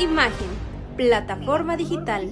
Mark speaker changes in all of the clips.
Speaker 1: Imagen, plataforma digital.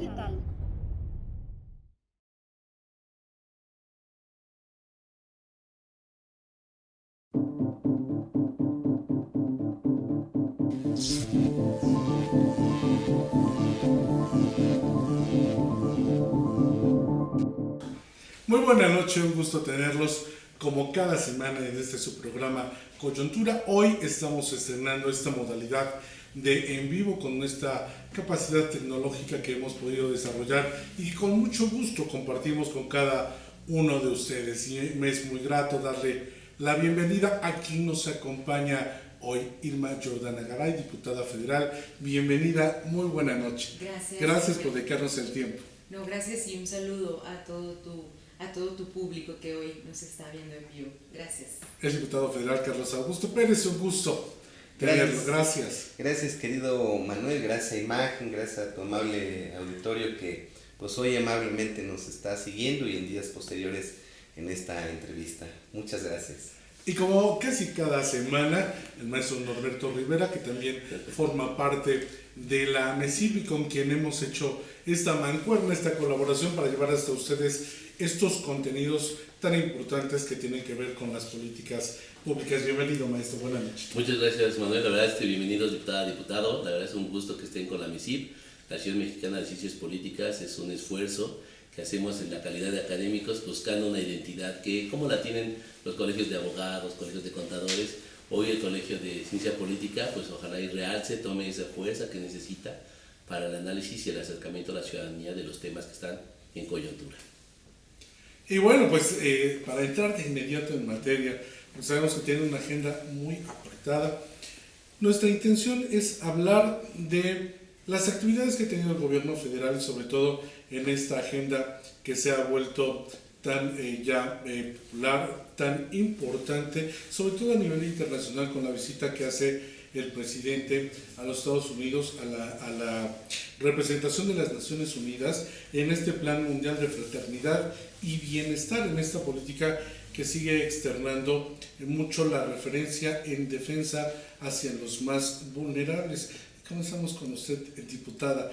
Speaker 2: Muy buena noche, un gusto tenerlos como cada semana en este su programa Coyuntura. Hoy estamos estrenando esta modalidad de en vivo con esta capacidad tecnológica que hemos podido desarrollar y que con mucho gusto compartimos con cada uno de ustedes. Y me es muy grato darle la bienvenida a quien nos acompaña hoy, Irma Jordana Garay, diputada federal. Bienvenida, muy buena noche. Gracias por dedicarnos el tiempo.
Speaker 3: No, gracias y un saludo a todo tu público que hoy nos está viendo en vivo. Gracias.
Speaker 2: El diputado federal Carlos Augusto Pérez, un gusto tenerlo. Gracias.
Speaker 4: Gracias, querido Manuel, gracias a Imagen, gracias a tu amable auditorio que pues hoy amablemente nos está siguiendo y en días posteriores en esta entrevista. Muchas gracias.
Speaker 2: Y como casi cada semana, el maestro Norberto Rivera, que también forma parte de la MESIP y con quien hemos hecho esta mancuerna, esta colaboración para llevar hasta ustedes estos contenidos tan importantes que tienen que ver con las políticas públicas. Bienvenido, maestro, buenas noches.
Speaker 5: Muchas gracias, Manuel. La verdad, bienvenidos, diputada, diputado. La verdad es un gusto que estén con la MESIP. La Asociación Mexicana de Ciencias Políticas es un esfuerzo que hacemos en la calidad de académicos buscando una identidad que, como la tienen los colegios de abogados, colegios de contadores, hoy el Colegio de Ciencia Política, pues ojalá y realce, tome esa fuerza que necesita para el análisis y el acercamiento a la ciudadanía de los temas que están en coyuntura.
Speaker 2: Y bueno, pues para entrar de inmediato en materia, pues sabemos que tiene una agenda muy apretada. Nuestra intención es hablar de las actividades que ha tenido el gobierno federal y sobre todo en esta agenda que se ha vuelto tan popular, tan importante, sobre todo a nivel internacional con la visita que hace el presidente a los Estados Unidos, a la representación de las Naciones Unidas en este Plan Mundial de Fraternidad y Bienestar, en esta política que sigue externando mucho la referencia en defensa hacia los más vulnerables. Comenzamos con usted, diputada.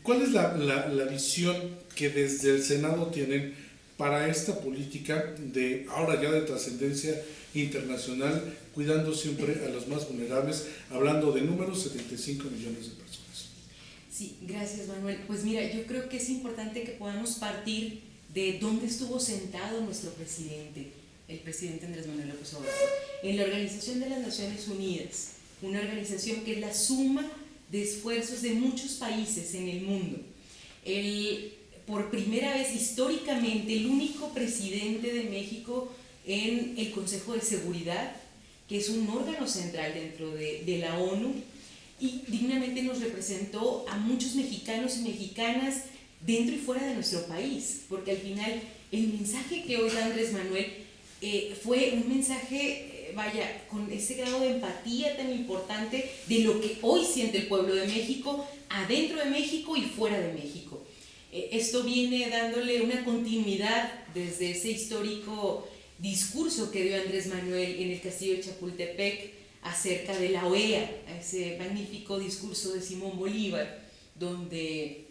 Speaker 2: ¿Cuál es la visión que desde el Senado tienen para esta política de ahora ya de trascendencia internacional, cuidando siempre a los más vulnerables, hablando de números, 75 millones de personas?
Speaker 3: Sí, gracias, Manuel. Pues mira, yo creo que es importante que podamos partir de dónde estuvo sentado nuestro presidente, el presidente Andrés Manuel López Obrador, en la Organización de las Naciones Unidas, una organización que es la suma de esfuerzos de muchos países en el mundo. Por primera vez históricamente, el único presidente de México en el Consejo de Seguridad, que es un órgano central dentro de la ONU, y dignamente nos representó a muchos mexicanos y mexicanas dentro y fuera de nuestro país, porque al final el mensaje que hoy da Andrés Manuel fue un mensaje con ese grado de empatía tan importante de lo que hoy siente el pueblo de México, adentro de México y fuera de México. Esto viene dándole una continuidad desde ese histórico discurso que dio Andrés Manuel en el Castillo de Chapultepec acerca de la OEA, ese magnífico discurso de Simón Bolívar, donde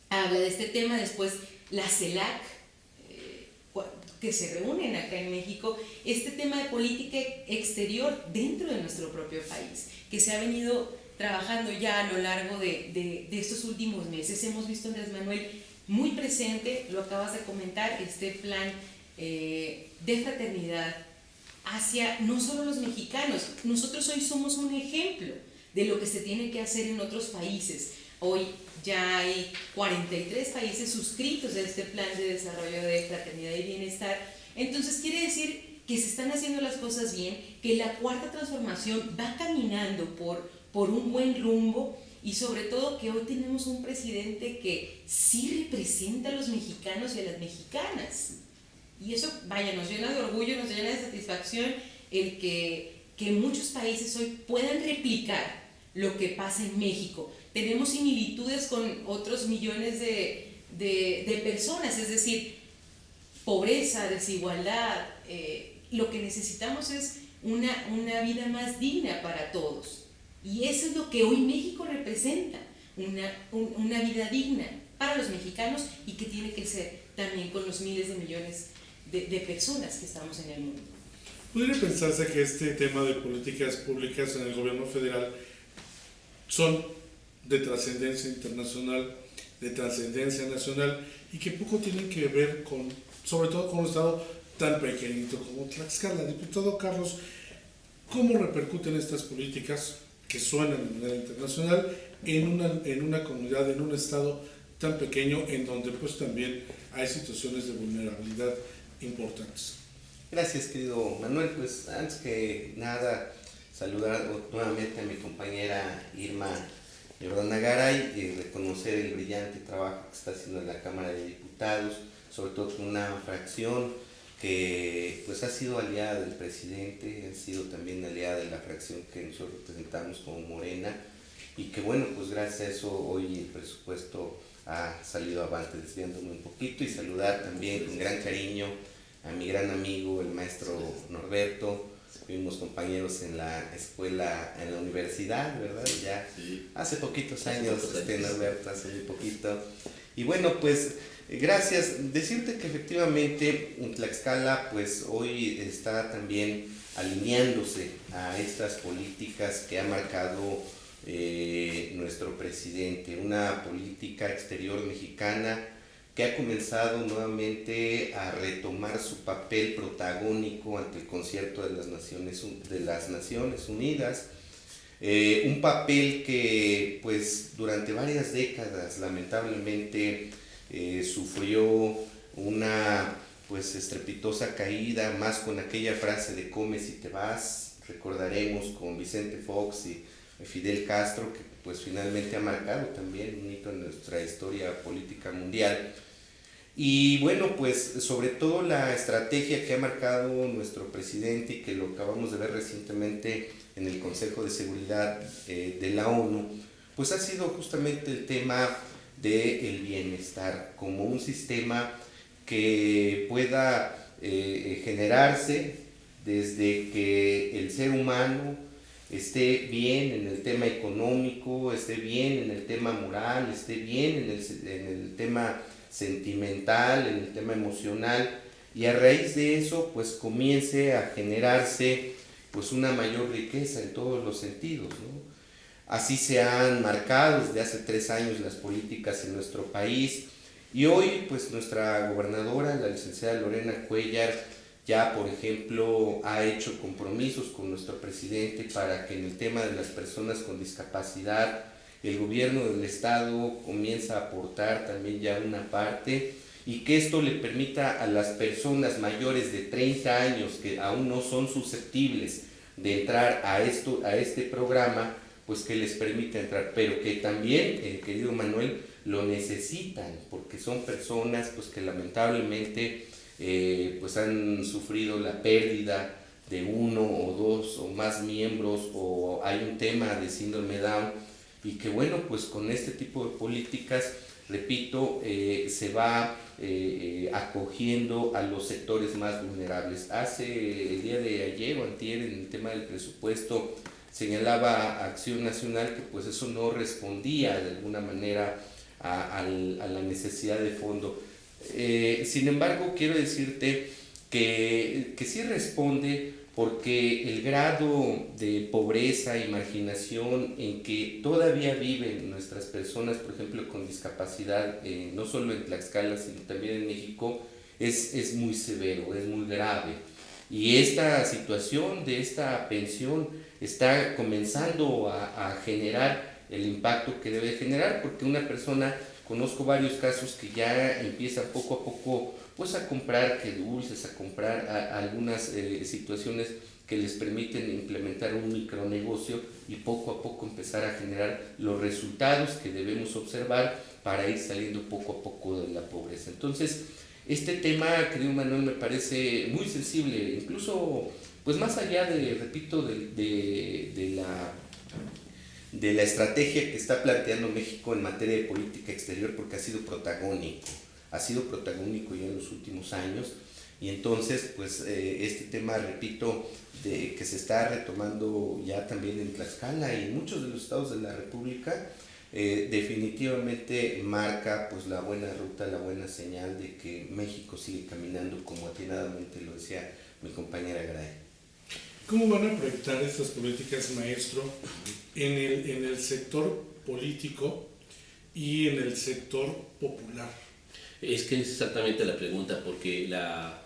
Speaker 3: habla de este tema. Después la CELAC, que se reúnen acá en México, este tema de política exterior dentro de nuestro propio país, que se ha venido trabajando ya a lo largo de estos últimos meses. Hemos visto a Andrés Manuel muy presente, lo acabas de comentar, este plan de fraternidad hacia no solo los mexicanos. Nosotros hoy somos un ejemplo de lo que se tiene que hacer en otros países. Hoy ya hay 43 países suscritos a este plan de desarrollo de fraternidad y bienestar. Entonces quiere decir que se están haciendo las cosas bien, que la cuarta transformación va caminando por un buen rumbo y sobre todo que hoy tenemos un presidente que sí representa a los mexicanos y a las mexicanas. Y eso, nos llena de orgullo, nos llena de satisfacción el que muchos países hoy puedan replicar lo que pasa en México. Tenemos similitudes con otros millones de personas, es decir, pobreza, desigualdad. Lo que necesitamos es una vida más digna para todos. Y eso es lo que hoy México representa. una vida digna para los mexicanos y que tiene que ser también con los miles de millones de personas que estamos en el mundo.
Speaker 2: Podría pensarse que este tema de políticas públicas en el gobierno federal son de trascendencia internacional, de trascendencia nacional y que poco tienen que ver con, sobre todo con un estado tan pequeñito como Tlaxcala. Diputado Carlos, ¿cómo repercuten estas políticas que suenan de manera internacional en una comunidad, en un estado tan pequeño en donde pues también hay situaciones de vulnerabilidad importantes?
Speaker 4: Gracias, querido Manuel. Pues antes que nada, saludar nuevamente a mi compañera Irma Jordana Garay y reconocer el brillante trabajo que está haciendo en la Cámara de Diputados, sobre todo con una fracción que pues ha sido aliada del presidente, ha sido también aliada de la fracción que nosotros representamos como Morena, y que bueno, pues gracias a eso hoy el presupuesto ha salido avante, desviándome un poquito, y saludar también con gran cariño a mi gran amigo, el maestro Norberto. Fuimos compañeros en la escuela, en la universidad, ¿verdad? Ya hace poquitos años, Norberto, hace muy poquito. Y bueno, pues gracias. Decirte que efectivamente en Tlaxcala pues hoy está también alineándose a estas políticas que ha marcado nuestro presidente, una política exterior mexicana que ha comenzado nuevamente a retomar su papel protagónico ante el concierto de las Naciones Unidas, un papel que pues durante varias décadas lamentablemente sufrió una pues estrepitosa caída, más con aquella frase de "comes y te vas", recordaremos con Vicente Fox y Fidel Castro, que pues finalmente ha marcado también un hito en nuestra historia política mundial. Y bueno, pues sobre todo la estrategia que ha marcado nuestro presidente y que lo acabamos de ver recientemente en el Consejo de Seguridad de la ONU, pues ha sido justamente el tema del bienestar como un sistema que pueda generarse desde que el ser humano esté bien en el tema económico, esté bien en el tema moral, esté bien en el tema sentimental, en el tema emocional, y a raíz de eso pues comience a generarse pues una mayor riqueza en todos los sentidos, ¿no? Así se han marcado desde hace 3 años las políticas en nuestro país, y hoy pues nuestra gobernadora, la licenciada Lorena Cuéllar, ya por ejemplo ha hecho compromisos con nuestro presidente para que en el tema de las personas con discapacidad el gobierno del estado comienza a aportar también ya una parte, y que esto le permita a las personas mayores de 30 años que aún no son susceptibles de entrar a este programa, pues que les permita entrar, pero que también, querido Manuel, lo necesitan, porque son personas pues que lamentablemente pues han sufrido la pérdida de 1 o 2 o más miembros, o hay un tema de síndrome Down, y que bueno, pues con este tipo de políticas, repito, se va acogiendo a los sectores más vulnerables. El día de ayer o antier, en el tema del presupuesto, señalaba Acción Nacional que pues eso no respondía de alguna manera a la necesidad de fondo. Sin embargo, quiero decirte que sí responde, porque el grado de pobreza y marginación en que todavía viven nuestras personas, por ejemplo, con discapacidad, no solo en Tlaxcala, sino también en México, es muy severo, es muy grave. Y esta situación de esta pensión está comenzando a generar el impacto que debe generar, porque una persona, conozco varios casos que ya empiezan poco a poco pues a comprar dulces, a comprar algunas situaciones que les permiten implementar un micronegocio y poco a poco empezar a generar los resultados que debemos observar para ir saliendo poco a poco de la pobreza. Entonces, este tema, querido Manuel, me parece muy sensible, incluso pues más allá repito, de la estrategia que está planteando México en materia de política exterior, porque ha sido protagónico ya en los últimos años, y entonces pues este tema, repito, que se está retomando ya también en Tlaxcala y en muchos de los estados de la República, definitivamente marca pues la buena ruta, la buena señal de que México sigue caminando como atinadamente lo decía mi compañera Garay.
Speaker 2: ¿Cómo van a proyectar estas políticas, maestro, en el sector político y en el sector popular?
Speaker 5: Es que es exactamente la pregunta, porque la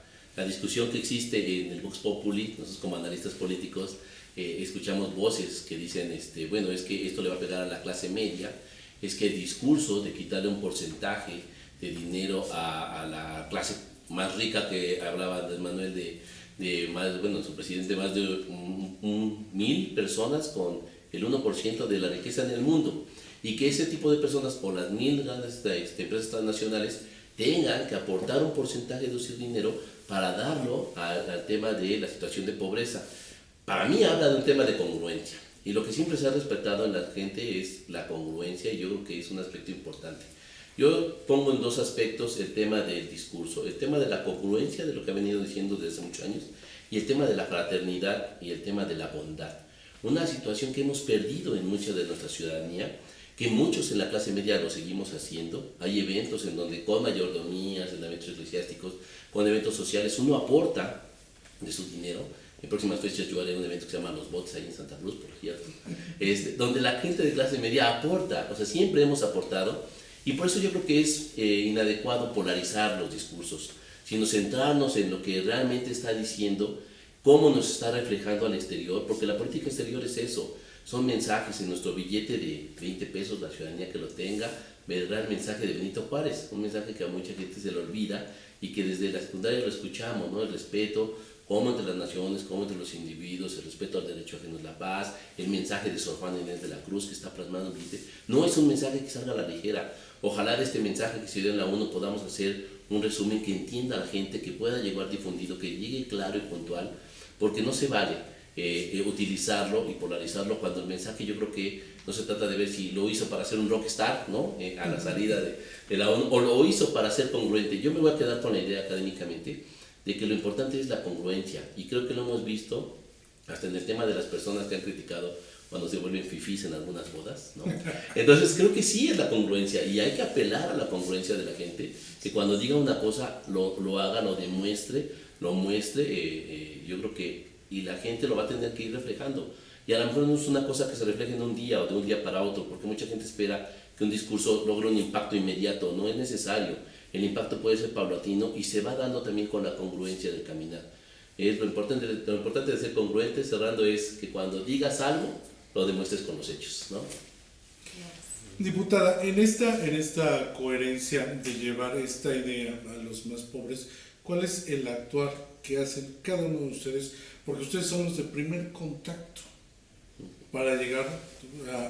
Speaker 5: discusión que existe en el Vox Populi, nosotros como analistas políticos, escuchamos voces que dicen, bueno, es que esto le va a pegar a la clase media, es que el discurso de quitarle un porcentaje de dinero a la clase más rica, que hablaba Andrés Manuel de más, bueno, su presidente, más de 1,000 personas con el 1% de la riqueza en el mundo, y que ese tipo de personas o las 1,000 grandes empresas transnacionales tengan que aportar un porcentaje de su dinero para darlo al tema de la situación de pobreza. Para mí habla de un tema de congruencia, y lo que siempre se ha respetado en la gente es la congruencia, y yo creo que es un aspecto importante. Yo pongo en dos aspectos el tema del discurso, el tema de la congruencia de lo que ha venido diciendo desde hace muchos años, y el tema de la fraternidad y el tema de la bondad. Una situación que hemos perdido en mucha de nuestra ciudadanía, que muchos en la clase media lo seguimos haciendo. Hay eventos en donde con mayordomías, en eventos eclesiásticos, con eventos sociales, uno aporta de su dinero. En próximas fechas yo haré un evento que se llama Los Botes ahí en Santa Cruz, por cierto, donde la gente de clase media aporta, o sea, siempre hemos aportado, y por eso yo creo que es inadecuado polarizar los discursos, sino centrarnos en lo que realmente está diciendo, cómo nos está reflejando al exterior, porque la política exterior es eso, son mensajes. En nuestro billete de 20 pesos, la ciudadanía que lo tenga, verá el mensaje de Benito Juárez, un mensaje que a mucha gente se le olvida y que desde la secundaria lo escuchamos, ¿no? El respeto, como entre las naciones, como entre los individuos, el respeto al derecho ajeno es la paz, el mensaje de Sor Juana Inés de la Cruz que está plasmado en el billete, no es un mensaje que salga a la ligera. Ojalá de este mensaje que se dio en la ONU podamos hacer un resumen que entienda a la gente, que pueda llegar difundido, que llegue claro y puntual, porque no se vale utilizarlo y polarizarlo cuando el mensaje, yo creo que no se trata de ver si lo hizo para ser un rockstar, ¿no? A la salida de la ONU, o lo hizo para ser congruente. Yo me voy a quedar con la idea académicamente de que lo importante es la congruencia, y creo que lo hemos visto hasta en el tema de las personas que han criticado cuando se vuelven fifís en algunas bodas, ¿no? Entonces creo que sí es la congruencia, y hay que apelar a la congruencia de la gente, que cuando diga una cosa lo haga, lo demuestre, lo muestre, yo creo que, y la gente lo va a tener que ir reflejando. Y a lo mejor no es una cosa que se refleje en un día o de un día para otro, porque mucha gente espera que un discurso logre un impacto inmediato. No es necesario. El impacto puede ser paulatino y se va dando también con la congruencia del caminar. Lo importante de ser congruente, cerrando, es que cuando digas algo, lo demuestres con los hechos, ¿no?
Speaker 2: Diputada, en esta coherencia de llevar esta idea a los más pobres, ¿cuál es el actuar que hacen cada uno de ustedes? Porque ustedes son los de primer contacto para llegar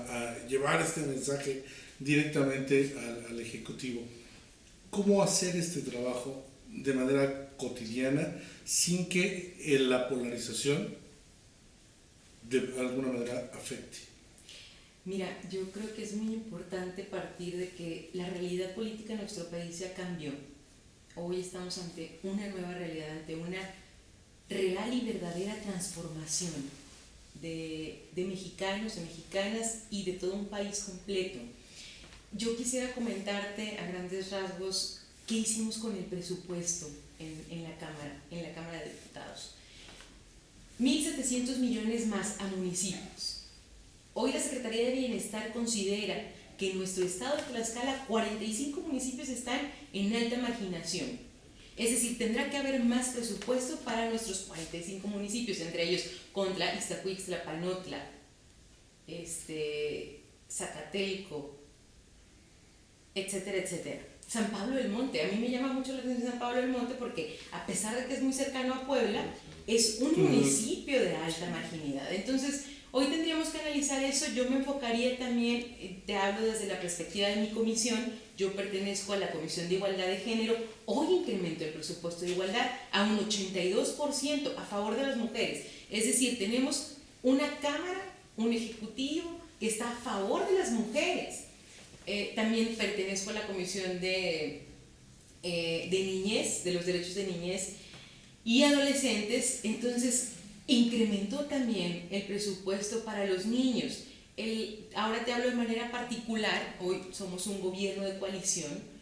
Speaker 2: a llevar este mensaje directamente al Ejecutivo. ¿Cómo hacer este trabajo de manera cotidiana sin que la polarización de alguna manera afecte?
Speaker 3: Mira, yo creo que es muy importante partir de que la realidad política en nuestro país ya cambió. Hoy estamos ante una nueva realidad, ante una real y verdadera transformación de mexicanos, de mexicanas y de todo un país completo. Yo quisiera comentarte a grandes rasgos qué hicimos con el presupuesto en la Cámara de Diputados. 1.700 millones más a municipios. Hoy la Secretaría de Bienestar considera que en nuestro estado de Tlaxcala 45 municipios están en alta marginación. Es decir, tendrá que haber más presupuesto para nuestros 45 municipios, entre ellos Contla, Ixtacuixtla, Panotla, Zacatelco, etcétera, etcétera. San Pablo del Monte, a mí me llama mucho la atención San Pablo del Monte porque a pesar de que es muy cercano a Puebla, es un municipio de alta marginalidad. Entonces, hoy tendríamos que analizar eso. Yo me enfocaría también, te hablo desde la perspectiva de mi comisión, yo pertenezco a la Comisión de Igualdad de Género. Hoy incremento el presupuesto de igualdad a un 82% a favor de las mujeres. Es decir, tenemos una Cámara, un Ejecutivo que está a favor de las mujeres. También pertenezco a la Comisión de Niñez, de los Derechos de Niñez y Adolescentes. Entonces, incrementó también el presupuesto para los niños. Ahora te hablo de manera particular, hoy somos un gobierno de coalición,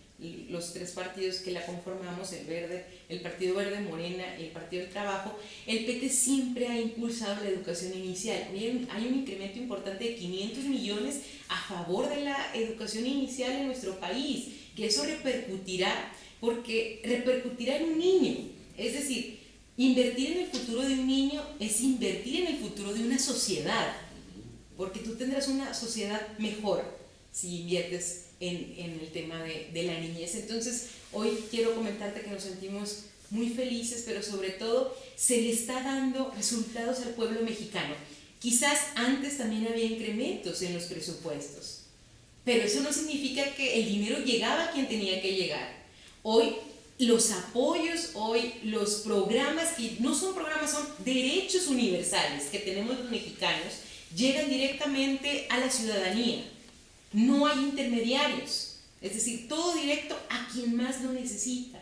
Speaker 3: los tres partidos que la conformamos, el Partido Verde, Morena y el Partido del Trabajo. El PT siempre ha impulsado la educación inicial. Hay un incremento importante de 500 millones a favor de la educación inicial en nuestro país, que eso repercutirá en un niño. Es decir, invertir en el futuro de un niño es invertir en el futuro de una sociedad, porque tú tendrás una sociedad mejor si inviertes en el tema de la niñez. Entonces, hoy quiero comentarte que nos sentimos muy felices, pero sobre todo se le está dando resultados al pueblo mexicano. Quizás antes también había incrementos en los presupuestos, pero eso no significa que el dinero llegaba a quien tenía que llegar. Hoy los apoyos, hoy los programas, que no son programas, son derechos universales que tenemos los mexicanos, llegan directamente a la ciudadanía. No hay intermediarios, es decir, todo directo a quien más lo necesita.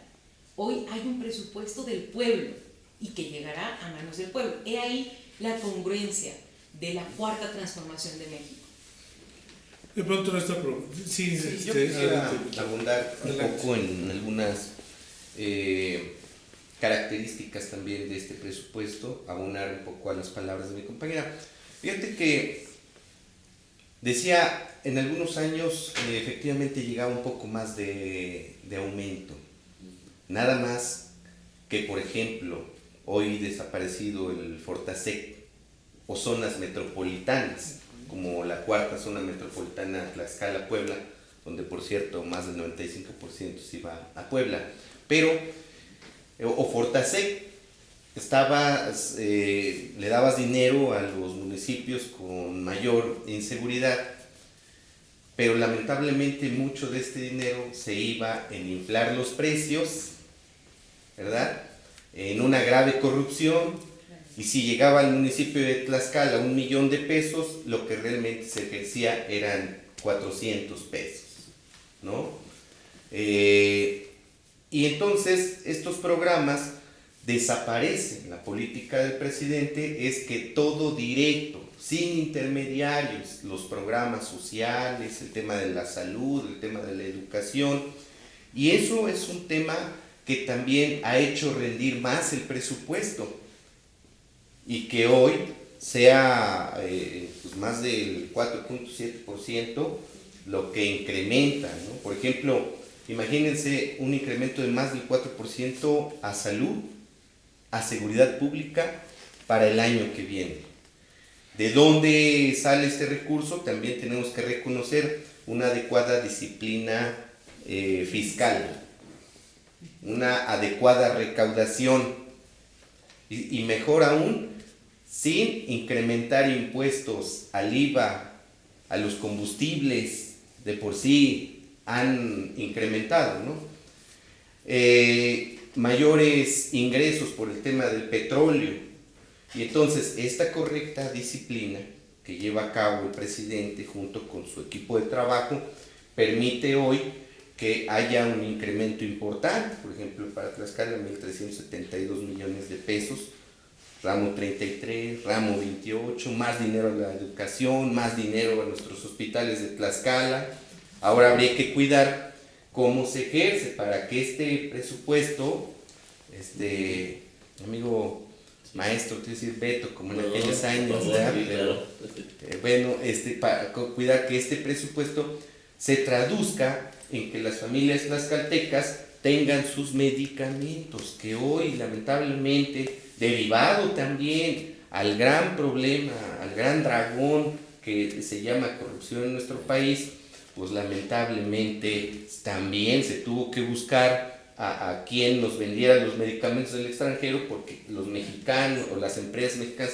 Speaker 3: Hoy hay un presupuesto del pueblo y que llegará a manos del pueblo. He ahí la congruencia de la cuarta transformación de México.
Speaker 2: De pronto no está... Sí,
Speaker 4: yo quisiera
Speaker 2: adelante.
Speaker 4: abundar un poco en algunas características también de este presupuesto, abonar un poco a las palabras de mi compañera. Fíjate que decía, en algunos años efectivamente llegaba un poco más de aumento. Nada más que, por ejemplo, hoy desaparecido el Fortasec o zonas metropolitanas, como la cuarta zona metropolitana Tlaxcala-Puebla, donde por cierto más del 95% se iba a Puebla, pero, o Fortasec, le dabas dinero a los municipios con mayor inseguridad, pero lamentablemente mucho de este dinero se iba en inflar los precios, ¿verdad? En una grave corrupción, y si llegaba al municipio de Tlaxcala 1 millón de pesos, lo que realmente se ejercía eran 400 pesos, ¿no? Y entonces estos programas desaparecen. La política del presidente es que todo directo, sin intermediarios, los programas sociales, el tema de la salud, el tema de la educación, y eso es un tema que también ha hecho rendir más el presupuesto y que hoy sea pues más del 4.7% lo que incrementa, ¿no? Por ejemplo, imagínense un incremento de más del 4% a salud, a seguridad pública para el año que viene. ¿De dónde sale este recurso? También tenemos que reconocer una adecuada disciplina fiscal, una adecuada recaudación y mejor aún, sin incrementar impuestos al IVA, a los combustibles, de por sí han incrementado, ¿no? Mayores ingresos por el tema del petróleo. Y entonces esta correcta disciplina que lleva a cabo el presidente junto con su equipo de trabajo permite hoy que haya un incremento importante. Por ejemplo, para Tlaxcala 1.372 millones de pesos, ramo 33, ramo 28, más dinero a la educación, más dinero a nuestros hospitales de Tlaxcala. Ahora habría que cuidar cómo se ejerce para que este presupuesto, amigo maestro, te decir Beto, como en aquellos años, ¿verdad? Pero, para cuidar que este presupuesto se traduzca en que las familias tlaxcaltecas tengan sus medicamentos, que hoy lamentablemente, derivado también al gran problema, al gran dragón que se llama corrupción en nuestro país, pues lamentablemente también se tuvo que buscar a quien nos vendiera los medicamentos del extranjero, porque los mexicanos o las empresas mexicanas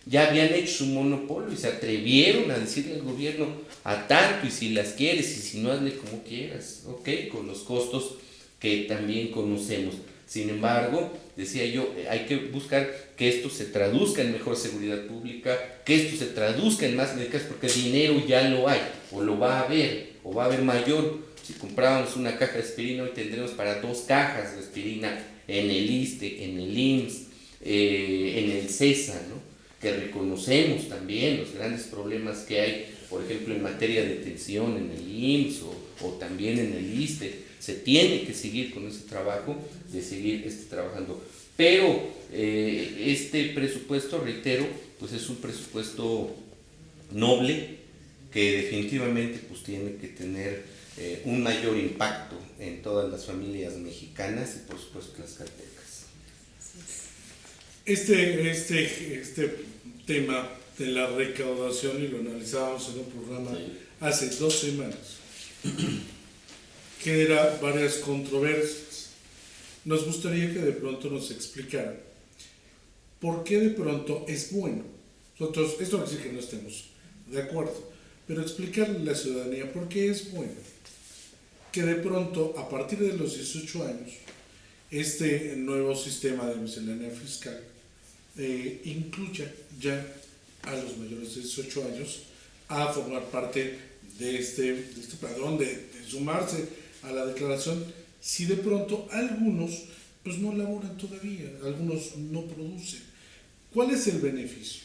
Speaker 4: ya habían hecho su monopolio y se atrevieron a decirle al gobierno a tanto, y si las quieres y si no, hazle como quieras, ok, con los costos que también conocemos. Sin embargo, decía yo, hay que buscar que esto se traduzca en mejor seguridad pública, que esto se traduzca en más medicamentos, porque dinero ya lo hay, o lo va a haber, o va a haber mayor. Si comprábamos una caja de aspirina, hoy tendremos para 2 cajas de aspirina en el ISSSTE, en el IMSS, en el CESA, ¿no? Que reconocemos también los grandes problemas que hay por ejemplo, en materia de detención en el IMSS o también en el ISSSTE, se tiene que seguir con ese trabajo, de seguir trabajando. Pero este presupuesto, reitero, pues es un presupuesto noble que definitivamente pues tiene que tener un mayor impacto en todas las familias mexicanas y por supuesto tlaxcaltecas.
Speaker 2: Este tema de la recaudación, y lo analizábamos en un programa hace 2 semanas, genera varias controversias. Nos gustaría que de pronto nos explicaran por qué de pronto es bueno. Nosotros, esto no quiere decir que no estemos de acuerdo, pero explicarle a la ciudadanía por qué es bueno que de pronto, a partir de los 18 años, este nuevo sistema de miscelánea fiscal incluya ya a los mayores de 18 años a formar parte de este padrón, de sumarse a la declaración, si de pronto algunos pues no laboran todavía, algunos no producen. ¿Cuál es el beneficio?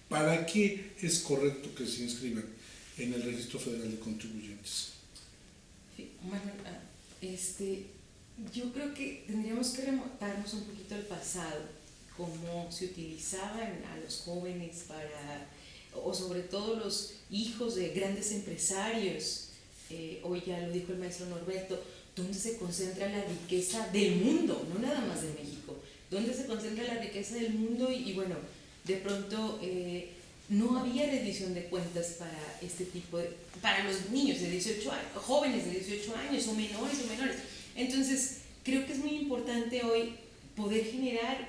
Speaker 2: ¿Para qué es correcto que se inscriban en el Registro Federal de Contribuyentes?
Speaker 3: Sí, Manuel, yo creo que tendríamos que remontarnos un poquito al pasado, cómo se utilizaban a los jóvenes o sobre todo los hijos de grandes empresarios. Hoy ya lo dijo el maestro Norberto, ¿dónde se concentra la riqueza del mundo? No nada más de México. ¿Dónde se concentra la riqueza del mundo? Y bueno, de pronto no había rendición de cuentas para este tipo para los niños de 18 años, jóvenes de 18 años o menores. Entonces, creo que es muy importante hoy poder generar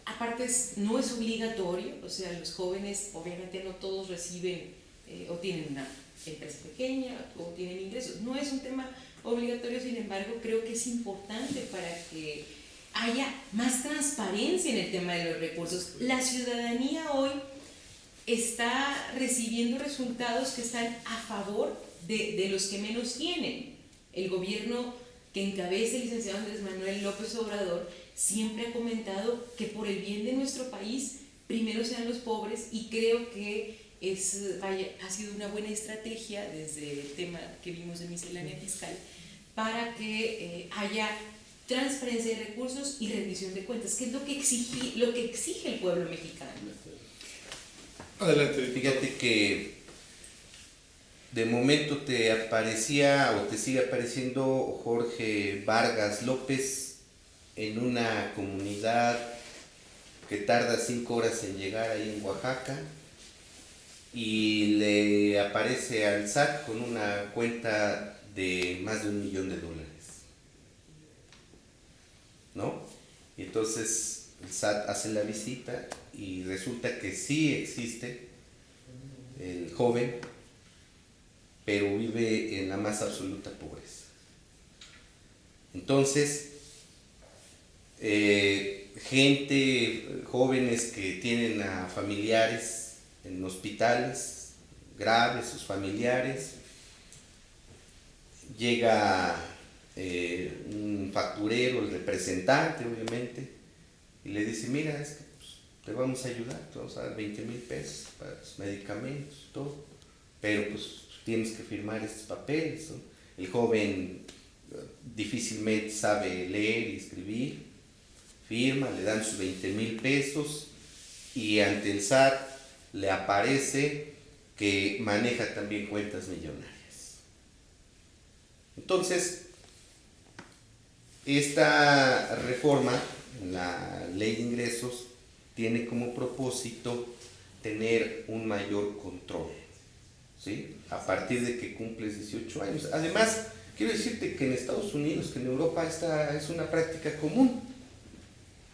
Speaker 3: aparte no es obligatorio, o sea, los jóvenes obviamente no todos reciben o tienen una empresa pequeña o tienen ingresos, no es un tema obligatorio, sin embargo, creo que es importante para que haya más transparencia en el tema de los recursos. La ciudadanía hoy está recibiendo resultados que están a favor de los que menos tienen. El gobierno que encabeza el licenciado Andrés Manuel López Obrador siempre ha comentado que por el bien de nuestro país primero sean los pobres, y creo que ha sido una buena estrategia desde el tema que vimos de miscelánea fiscal para que haya transparencia de recursos y rendición de cuentas, que es lo que exige el pueblo mexicano.
Speaker 2: Adelante.
Speaker 4: Fíjate que de momento te aparecía o te sigue apareciendo Jorge Vargas López en una comunidad que tarda 5 horas en llegar ahí en Oaxaca, y le aparece al SAT con una cuenta de más de $1 millón, ¿no? Y entonces el SAT hace la visita y resulta que sí existe el joven, pero vive en la más absoluta pobreza. Entonces, jóvenes que tienen a familiares en hospitales graves, sus familiares, llega un facturero, el representante obviamente, y le dice, mira, es que pues, te vamos a ayudar, te vamos a dar 20,000 pesos para los medicamentos, todo, pero pues tienes que firmar estos papeles, ¿no? El joven difícilmente sabe leer y escribir, firma, le dan sus 20,000 pesos y ante el SAT le aparece que maneja también cuentas millonarias. Entonces, esta reforma, la ley de ingresos, tiene como propósito tener un mayor control, ¿sí? A partir de que cumples 18 años. Además, quiero decirte que en Estados Unidos, que en Europa esta es una práctica común,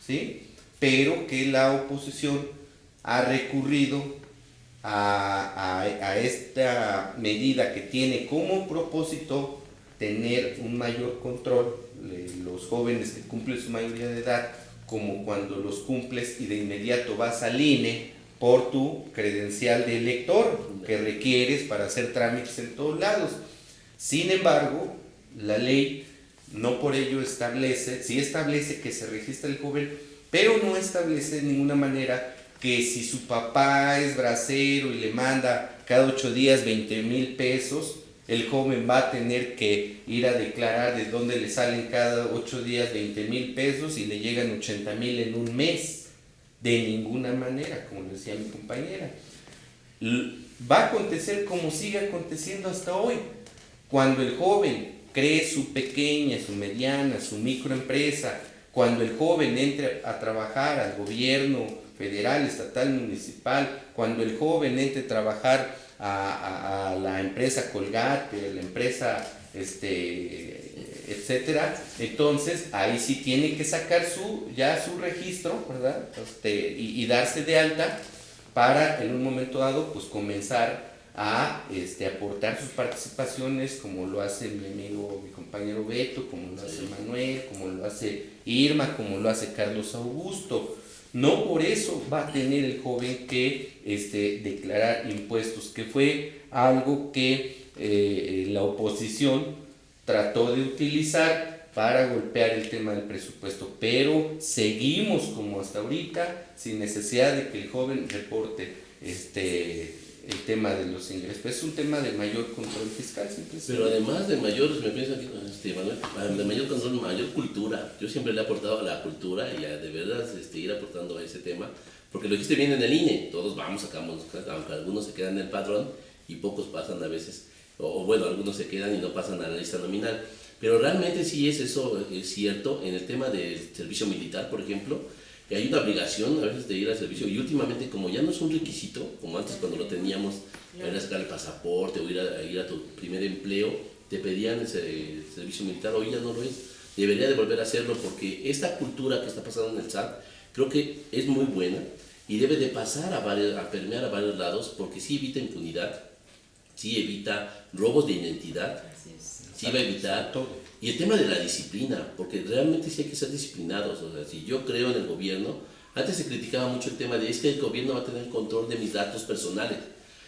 Speaker 4: ¿sí? Pero que la oposición ha recurrido a esta medida que tiene como propósito tener un mayor control. Los jóvenes que cumplen su mayoría de edad, como cuando los cumples y de inmediato vas al INE por tu credencial de elector que requieres para hacer trámites en todos lados. Sin embargo, la ley no por ello establece, sí establece que se registre el joven, pero no establece de ninguna manera que si su papá es bracero y le manda cada 8 días 20,000 pesos, el joven va a tener que ir a declarar de dónde le salen cada 8 días 20,000 pesos y le llegan 80,000 en un mes. De ninguna manera, como decía mi compañera. Va a acontecer como sigue aconteciendo hasta hoy. Cuando el joven cree su pequeña, su mediana, su microempresa, cuando el joven entre a trabajar al gobierno federal, estatal, municipal, cuando el joven entre a trabajar a la empresa Colgate, la empresa etcétera, entonces ahí sí tiene que sacar su registro, ¿verdad? Y darse de alta para en un momento dado pues comenzar a aportar sus participaciones, como lo hace mi amigo, mi compañero Beto, como lo hace Manuel, como lo hace Irma, como lo hace Carlos Augusto. No por eso va a tener el joven que declarar impuestos, que fue algo que la oposición trató de utilizar para golpear el tema del presupuesto, pero seguimos como hasta ahorita sin necesidad de que el joven reporte el tema de los ingresos. Es un tema de mayor control fiscal, simplemente.
Speaker 5: Pero además de mayor, me pienso aquí, Manuel, de mayor control, mayor cultura. Yo siempre le he aportado a la cultura y a de verdad ir aportando a ese tema, porque lo dijiste bien en el INE, todos vamos, sacamos, aunque algunos se quedan en el padrón y pocos pasan a veces, o bueno, algunos se quedan y no pasan a la lista nominal. Pero realmente sí es eso, es cierto, en el tema del servicio militar, por ejemplo, que hay una obligación a veces de ir al servicio, y últimamente como ya no es un requisito, como antes cuando lo teníamos, para ir a sacar el pasaporte o ir a tu primer empleo, te pedían el servicio militar, hoy ya no lo es. Debería de volver a hacerlo, porque esta cultura que está pasando en el SAT creo que es muy buena y debe de pasar a permear a varios lados, porque sí evita impunidad, sí evita robos de identidad, sí va a evitar todo. Y el tema de la disciplina, porque realmente sí hay que ser disciplinados. O sea, si yo creo en el gobierno, antes se criticaba mucho el tema de es que el gobierno va a tener control de mis datos personales.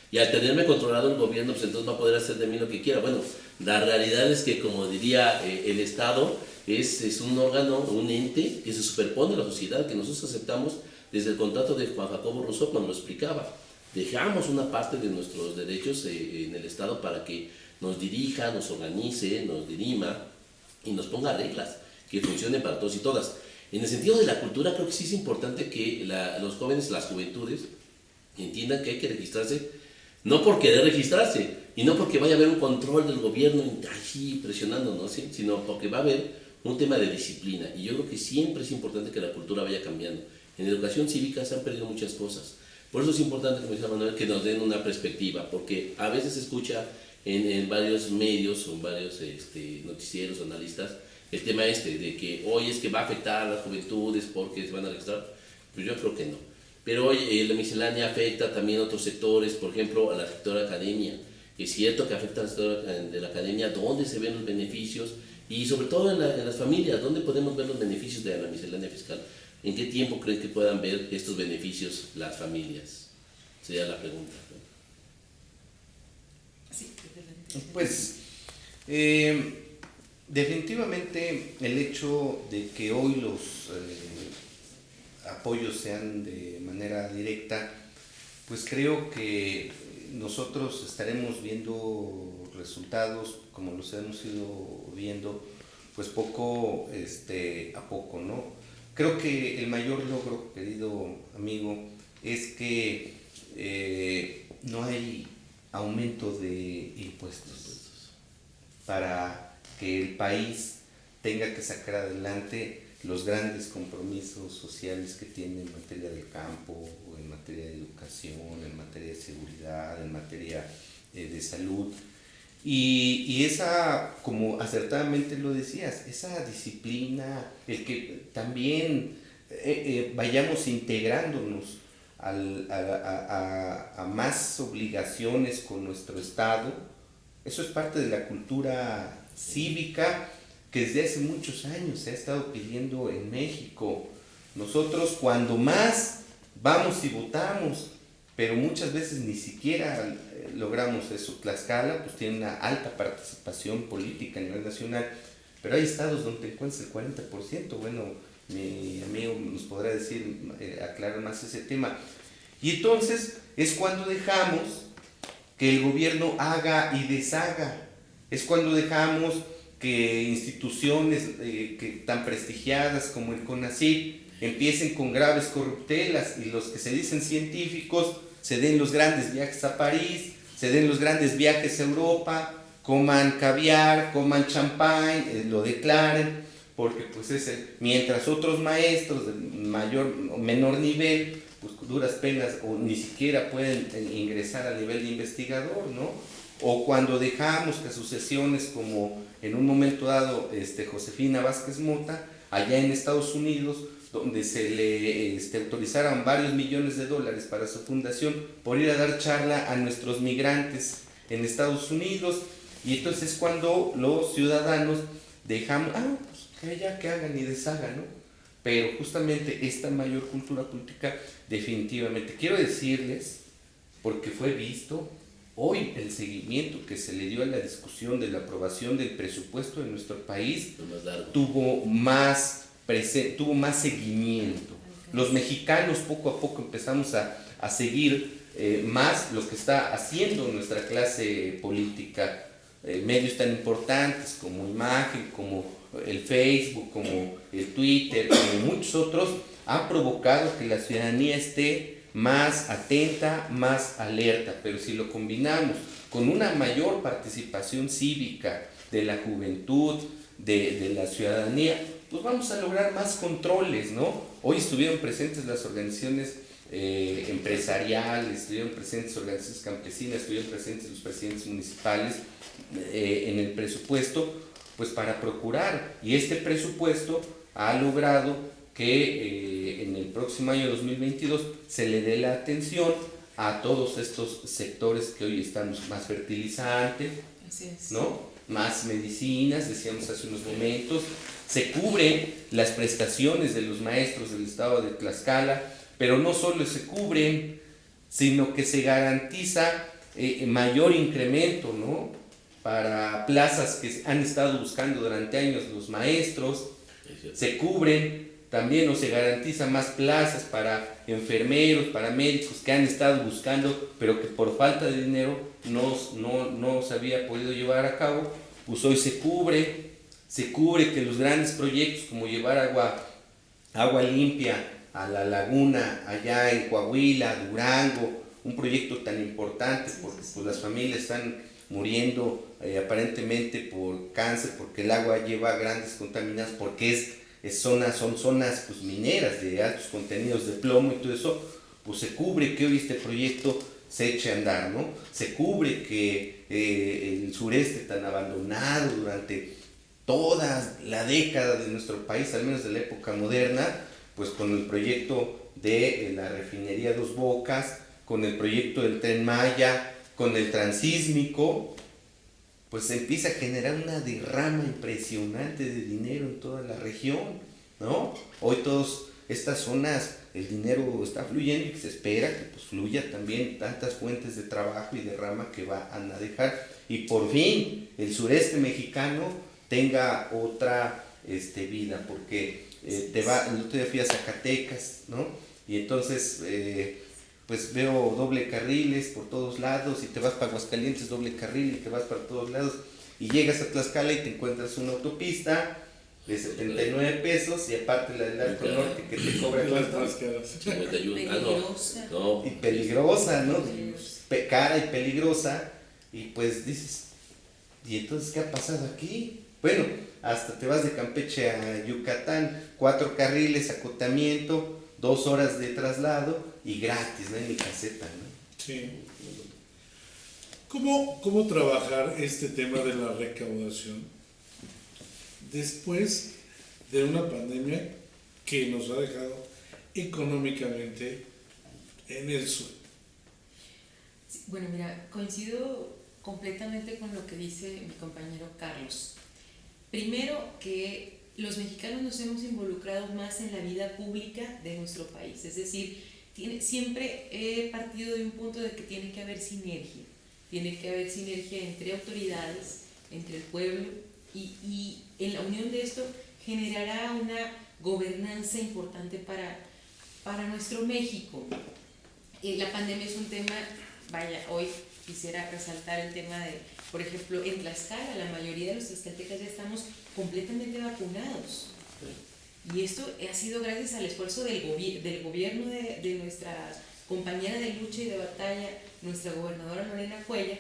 Speaker 5: Y al tenerme controlado el gobierno, pues entonces va a poder hacer de mí lo que quiera. Bueno, la realidad es que, como diría el Estado, es un órgano, un ente que se superpone a la sociedad, que nosotros aceptamos desde el contrato de Juan Jacobo Rousseau cuando lo explicaba. Dejamos una parte de nuestros derechos en el Estado para que nos dirija, nos organice, nos dirima y nos ponga reglas que funcionen para todos y todas. En el sentido de la cultura, creo que sí es importante que los jóvenes, las juventudes, entiendan que hay que registrarse, no por querer registrarse, y no porque vaya a haber un control del gobierno así presionándonos, ¿sí? Sino porque va a haber un tema de disciplina. Y yo creo que siempre es importante que la cultura vaya cambiando. En educación cívica se han perdido muchas cosas. Por eso es importante, como dice Manuel, que nos den una perspectiva, porque a veces se escucha en varios medios o en varios noticieros, analistas, el tema de que hoy es que va a afectar a las juventudes porque se van a registrar. Pues yo creo que no. Pero hoy la miscelánea afecta también a otros sectores, por ejemplo, a la sector academia. Es cierto que afecta al sector de la academia, dónde se ven los beneficios y sobre todo en las familias, dónde podemos ver los beneficios de la miscelánea fiscal. ¿En qué tiempo creen que puedan ver estos beneficios las familias? Sería la pregunta, ¿no?
Speaker 4: Pues definitivamente el hecho de que hoy los apoyos sean de manera directa, pues creo que nosotros estaremos viendo resultados como los hemos ido viendo, pues poco a poco, ¿no? Creo que el mayor logro, querido amigo, es que no hay aumento de impuestos para que el país tenga que sacar adelante los grandes compromisos sociales que tiene en materia del campo, en materia de educación, en materia de seguridad, en materia de salud. Y esa, como acertadamente lo decías, esa disciplina, el que también vayamos integrándonos a más obligaciones con nuestro Estado, eso es parte de la cultura cívica que desde hace muchos años se ha estado pidiendo en México. Nosotros cuando más vamos y votamos, pero muchas veces ni siquiera logramos eso. Tlaxcala pues tiene una alta participación política a nivel nacional, pero hay estados donde te encuentras el 40%, bueno, mi amigo nos podrá decir, aclarar más ese tema. Y entonces es cuando dejamos que el gobierno haga y deshaga, es cuando dejamos que instituciones tan prestigiadas como el CONACYT empiecen con graves corruptelas y los que se dicen científicos se den los grandes viajes a París, se den los grandes viajes a Europa, coman caviar, coman champán, lo declaren, porque pues mientras otros maestros de mayor o menor nivel, pues duras penas o ni siquiera pueden ingresar al nivel de investigador, ¿no? O cuando dejamos que asociaciones como en un momento dado Josefina Vázquez Mota, allá en Estados Unidos, donde se le autorizaron varios millones de dólares para su fundación por ir a dar charla a nuestros migrantes en Estados Unidos, y entonces cuando los ciudadanos dejamos, pues que hagan y deshagan, ¿no? Pero justamente esta mayor cultura política, definitivamente, quiero decirles, porque fue visto hoy el seguimiento que se le dio a la discusión de la aprobación del presupuesto de nuestro país, tuvo más seguimiento. Los mexicanos poco a poco empezamos a seguir más lo que está haciendo nuestra clase política. Medios tan importantes como Imagen, como el Facebook, como el Twitter, como muchos otros, han provocado que la ciudadanía esté más atenta, más alerta. Pero si lo combinamos con una mayor participación cívica de la juventud, de la ciudadanía, pues vamos a lograr más controles, ¿no? Hoy estuvieron presentes las organizaciones empresariales, estuvieron presentes organizaciones campesinas, estuvieron presentes los presidentes municipales en el presupuesto, pues para procurar, y este presupuesto ha logrado que en el próximo año 2022 se le dé la atención a todos estos sectores que hoy estamos, más fertilizantes, ¿no? Más medicinas, decíamos hace unos momentos, se cubren las prestaciones de los maestros del estado de Tlaxcala, pero no solo se cubren, sino que se garantiza mayor incremento, ¿no? Para plazas que han estado buscando durante años los maestros, se cubren también o se garantiza más plazas para enfermeros, para médicos que han estado buscando, pero que por falta de dinero no se había podido llevar a cabo. Pues hoy se cubre que los grandes proyectos como llevar agua limpia a la laguna allá en Coahuila, Durango, un proyecto tan importante porque pues, las familias están muriendo aparentemente por cáncer, porque el agua lleva grandes contaminantes, porque son zonas pues, mineras de altos contenidos de plomo y todo eso, pues se cubre que hoy este proyecto se eche a andar, ¿no? Se cubre que el sureste tan abandonado durante toda la década de nuestro país, al menos de la época moderna, pues con el proyecto de la refinería Dos Bocas, con el proyecto del Tren Maya, con el transísmico, pues se empieza a generar una derrama impresionante de dinero en toda la región, ¿no? Hoy todas estas zonas, el dinero está fluyendo y se espera que pues, fluya también tantas fuentes de trabajo y derrama que van a dejar, y por fin el sureste mexicano tenga otra vida, porque el otro día fui a Zacatecas, ¿no? Y entonces pues veo doble carriles por todos lados, y te vas para Aguascalientes, doble carril, y te vas para todos lados, y llegas a Tlaxcala y te encuentras una autopista de 79 pesos, y aparte la del Arco Norte que te cobra ¿cuánto?
Speaker 5: 51. No.
Speaker 4: Y peligrosa, ¿no? Cara y peligrosa, y pues dices, ¿y entonces qué ha pasado aquí? Bueno, hasta te vas de Campeche a Yucatán, 4 carriles, acotamiento, 2 horas de traslado y gratis, no hay ni caseta, ¿no?
Speaker 2: Sí. ¿Cómo trabajar este tema de la recaudación después de una pandemia que nos ha dejado económicamente en el suelo?
Speaker 3: Sí, bueno, mira, coincido completamente con lo que dice mi compañero Carlos. Primero, que los mexicanos nos hemos involucrado más en la vida pública de nuestro país, es decir, siempre he partido de un punto de que tiene que haber sinergia entre autoridades, entre el pueblo, y en la unión de esto generará una gobernanza importante para nuestro México. La pandemia es un tema, vaya, hoy quisiera resaltar el tema de, por ejemplo, en Tlaxcala, la mayoría de los tlaxcaltecas ya estamos completamente vacunados. Y esto ha sido gracias al esfuerzo del gobierno de nuestra compañera de lucha y de batalla, nuestra gobernadora Lorena Cuellar,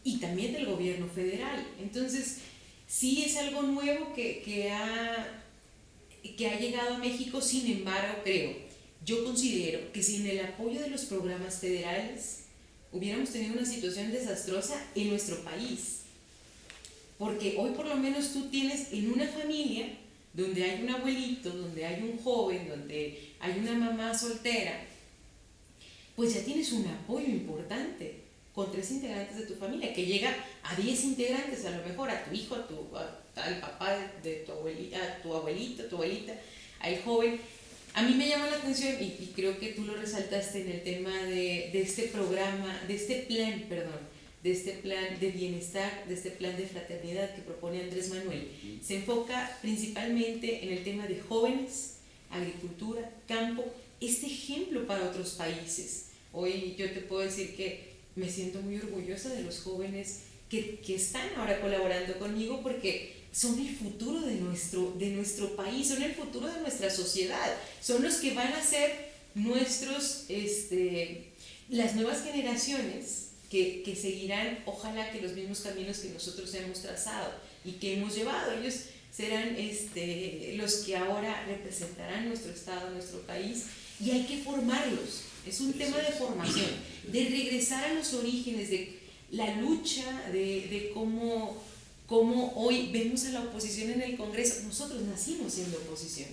Speaker 3: y también del gobierno federal. Entonces, sí es algo nuevo que ha llegado a México. Sin embargo, yo considero que sin el apoyo de los programas federales hubiéramos tenido una situación desastrosa en nuestro país. Porque hoy por lo menos tú tienes en una familia donde hay un abuelito, donde hay un joven, donde hay una mamá soltera, pues ya tienes un apoyo importante con 3 integrantes de tu familia, que llega a 10 integrantes, a lo mejor a tu hijo, al papá de tu abuelita, a tu abuelito, a tu abuelita, al joven. A mí me llama la atención, y creo que tú lo resaltaste en el tema de este programa, de este plan de bienestar, de este plan de fraternidad que propone Andrés Manuel. Se enfoca principalmente en el tema de jóvenes, agricultura, campo, este ejemplo para otros países. Hoy yo te puedo decir que me siento muy orgullosa de los jóvenes que están ahora colaborando conmigo, porque son el futuro de nuestro país, son el futuro de nuestra sociedad, son los que van a ser las nuevas generaciones que seguirán, ojalá, que los mismos caminos que nosotros hemos trazado y que hemos llevado. Ellos serán los que ahora representarán nuestro estado, nuestro país, y hay que formarlos. Es un tema de formación, de regresar a los orígenes, de la lucha, de cómo hoy vemos a la oposición en el Congreso. Nosotros nacimos siendo oposición.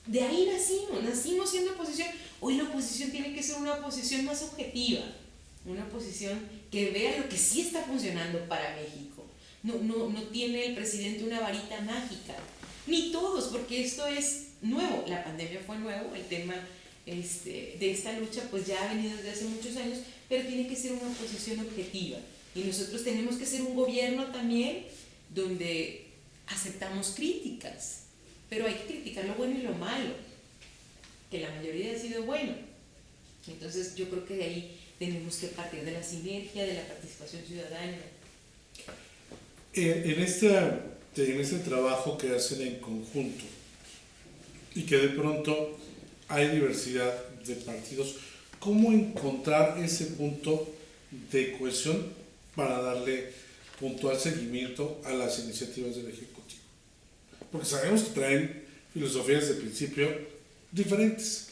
Speaker 3: De ahí nacimos siendo oposición. Hoy la oposición tiene que ser una oposición más objetiva, una oposición que vea lo que sí está funcionando para México. No tiene el presidente una varita mágica, ni todos, porque esto es nuevo. La pandemia fue nuevo, el tema de esta lucha pues ya ha venido desde hace muchos años, pero tiene que ser una oposición objetiva. Y nosotros tenemos que ser un gobierno también donde aceptamos críticas, pero hay que criticar lo bueno y lo malo, que la mayoría ha sido bueno. Entonces yo creo que de ahí tenemos que partir, de la sinergia, de la participación ciudadana.
Speaker 2: En este trabajo que hacen en conjunto y que de pronto hay diversidad de partidos, ¿cómo encontrar ese punto de cohesión para darle puntual seguimiento a las iniciativas del Ejecutivo? Porque sabemos que traen filosofías de principio diferentes.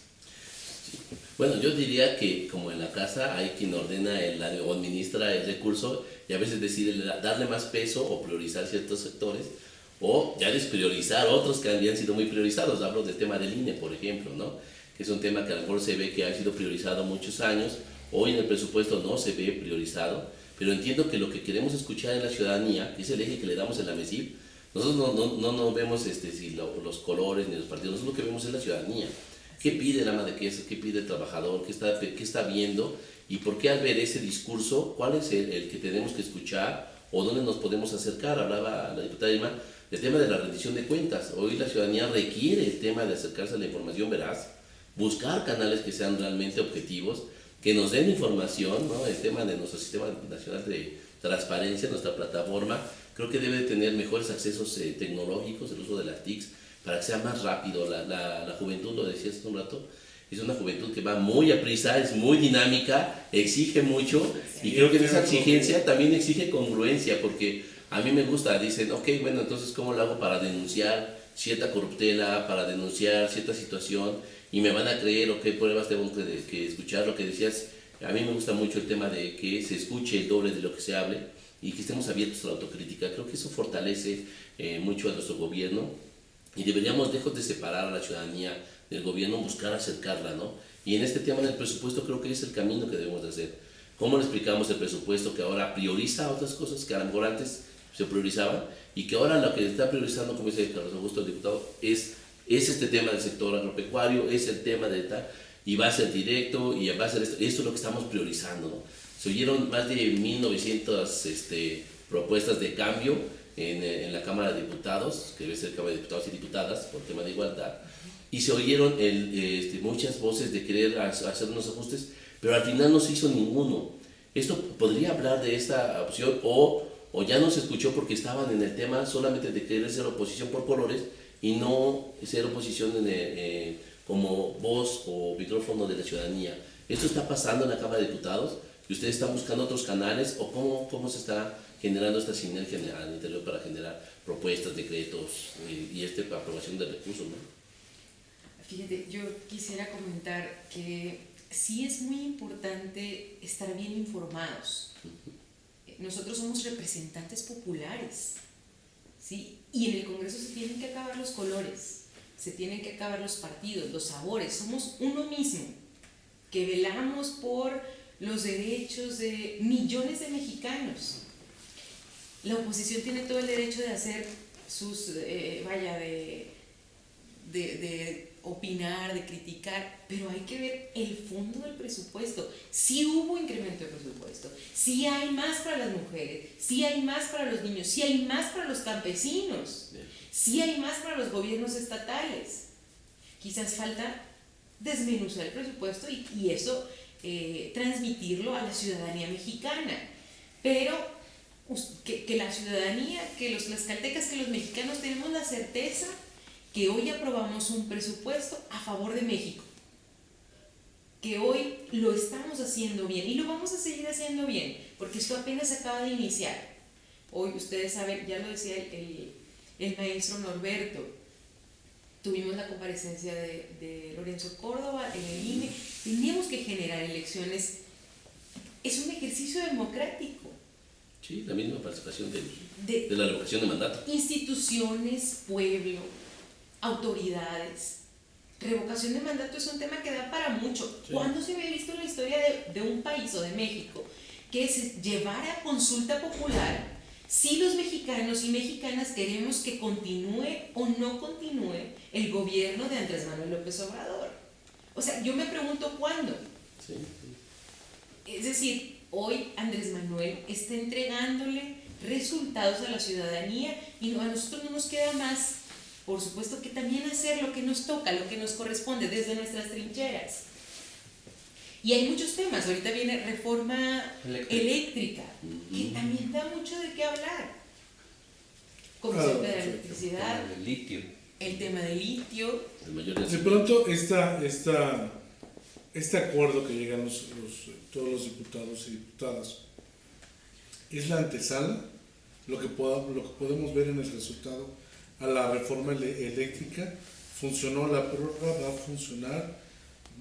Speaker 5: Bueno, yo diría que como en la casa hay quien ordena o administra el recurso y a veces decide darle más peso o priorizar ciertos sectores o ya despriorizar otros que habían sido muy priorizados. Hablo del tema del INE, por ejemplo, ¿no? Que es un tema que a lo mejor se ve que ha sido priorizado muchos años, hoy en el presupuesto no se ve priorizado, pero entiendo que lo que queremos escuchar en la ciudadanía, que es el eje que le damos en la MESIP, nosotros no vemos los colores ni los partidos, nosotros lo que vemos es la ciudadanía. ¿Qué pide el ama de queso? ¿Qué pide el trabajador? ¿Qué está viendo? ¿Y por qué al ver ese discurso, cuál es el que tenemos que escuchar o dónde nos podemos acercar? Hablaba la diputada Irma del tema de la rendición de cuentas. Hoy la ciudadanía requiere el tema de acercarse a la información veraz, buscar canales que sean realmente objetivos, que nos den información, ¿no? El tema de nuestro Sistema Nacional de Transparencia, nuestra plataforma, creo que debe tener mejores accesos tecnológicos, el uso de las TICs, para que sea más rápido. La juventud, lo decías hace un rato, es una juventud que va muy a prisa, es muy dinámica, exige mucho, y creo que en esa exigencia también exige congruencia, porque a mí me gusta, dicen, ok, bueno, entonces ¿cómo lo hago para denunciar cierta corruptela, para denunciar cierta situación? Y me van a creer, o qué pruebas tengo que escuchar. Lo que decías, a mí me gusta mucho el tema de que se escuche el doble de lo que se hable y que estemos abiertos a la autocrítica. Creo que eso fortalece mucho a nuestro gobierno y deberíamos, lejos de separar a la ciudadanía del gobierno, buscar acercarla, ¿no? Y en este tema del presupuesto creo que es el camino que debemos de hacer. ¿Cómo le explicamos el presupuesto que ahora prioriza otras cosas que a lo mejor antes se priorizaban y que ahora lo que está priorizando, como dice Carlos Augusto, el diputado, es este tema del sector agropecuario, es el tema de tal, y va a ser directo, y va a ser esto es lo que estamos priorizando, ¿no? Se oyeron más de 1900 propuestas de cambio, en la Cámara de Diputados, que debe ser Cámara de Diputados y Diputadas por tema de igualdad, y se oyeron muchas voces de querer hacer unos ajustes, pero al final no se hizo ninguno. ¿Esto podría hablar de esta opción o ya no se escuchó porque estaban en el tema solamente de querer ser oposición por colores y no ser oposición como voz o micrófono de la ciudadanía? ¿Esto está pasando en la Cámara de Diputados? ¿Y ustedes están buscando otros canales o cómo se está generando esta sinergia al interior para generar propuestas, decretos y aprobación de recursos, ¿no?
Speaker 3: Fíjate, yo quisiera comentar que sí es muy importante estar bien informados. Nosotros somos representantes populares, ¿sí? Y en el Congreso se tienen que acabar los colores, se tienen que acabar los partidos, los sabores. Somos uno mismo, que velamos por los derechos de millones de mexicanos. La oposición tiene todo el derecho de hacer sus, de opinar, de criticar, pero hay que ver el fondo del presupuesto. Sí hubo incremento de presupuesto, sí hay más para las mujeres, sí hay más para los niños, sí hay más para los campesinos, sí hay más para los gobiernos estatales. Quizás falta desmenuzar el presupuesto y eso transmitirlo a la ciudadanía mexicana, pero que la ciudadanía, que los tlaxcaltecas, que los mexicanos tenemos la certeza que hoy aprobamos un presupuesto a favor de México, que hoy lo estamos haciendo bien y lo vamos a seguir haciendo bien, porque esto apenas acaba de iniciar. Hoy ustedes saben, ya lo decía el maestro Norberto, tuvimos la comparecencia de Lorenzo Córdoba en el INE. Tenemos que generar elecciones, es un ejercicio democrático.
Speaker 5: Sí, la misma participación de la revocación de mandato.
Speaker 3: Instituciones, pueblo, autoridades. Revocación de mandato es un tema que da para mucho. Sí. ¿Cuándo se había visto en la historia de un país o de México que se llevara a consulta popular si los mexicanos y mexicanas queremos que continúe o no continúe el gobierno de Andrés Manuel López Obrador? O sea, yo me pregunto cuándo.
Speaker 5: Sí.
Speaker 3: Es decir, hoy Andrés Manuel está entregándole resultados a la ciudadanía y a nosotros no nos queda más, por supuesto, que también hacer lo que nos toca, lo que nos corresponde desde nuestras trincheras. Y hay muchos temas. Ahorita viene reforma eléctrica, que también da mucho de qué hablar. Comisión de electricidad, el tema del litio.
Speaker 2: De pronto, este acuerdo que llegan todos los diputados y diputadas es la antesala, lo que podemos ver en el resultado a la reforma eléctrica. Funcionó la prórroga, va a funcionar,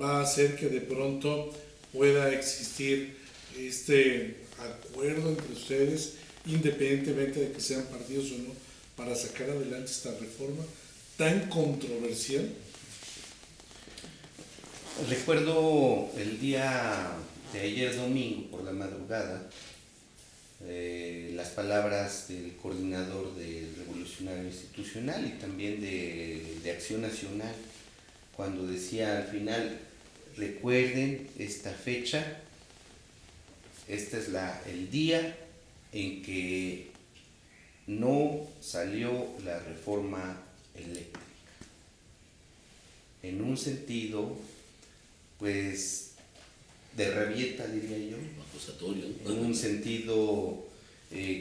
Speaker 2: va a hacer que de pronto pueda existir este acuerdo entre ustedes, independientemente de que sean partidos o no, para sacar adelante esta reforma tan controversial.
Speaker 4: Recuerdo el día de ayer domingo por la madrugada las palabras del coordinador del Revolucionario Institucional y también de Acción Nacional, cuando decía al final: recuerden esta fecha, este es el día en que no salió la reforma eléctrica. En un sentido, pues, de rabieta, diría yo,
Speaker 5: acusatorio,
Speaker 4: ¿no? En un sentido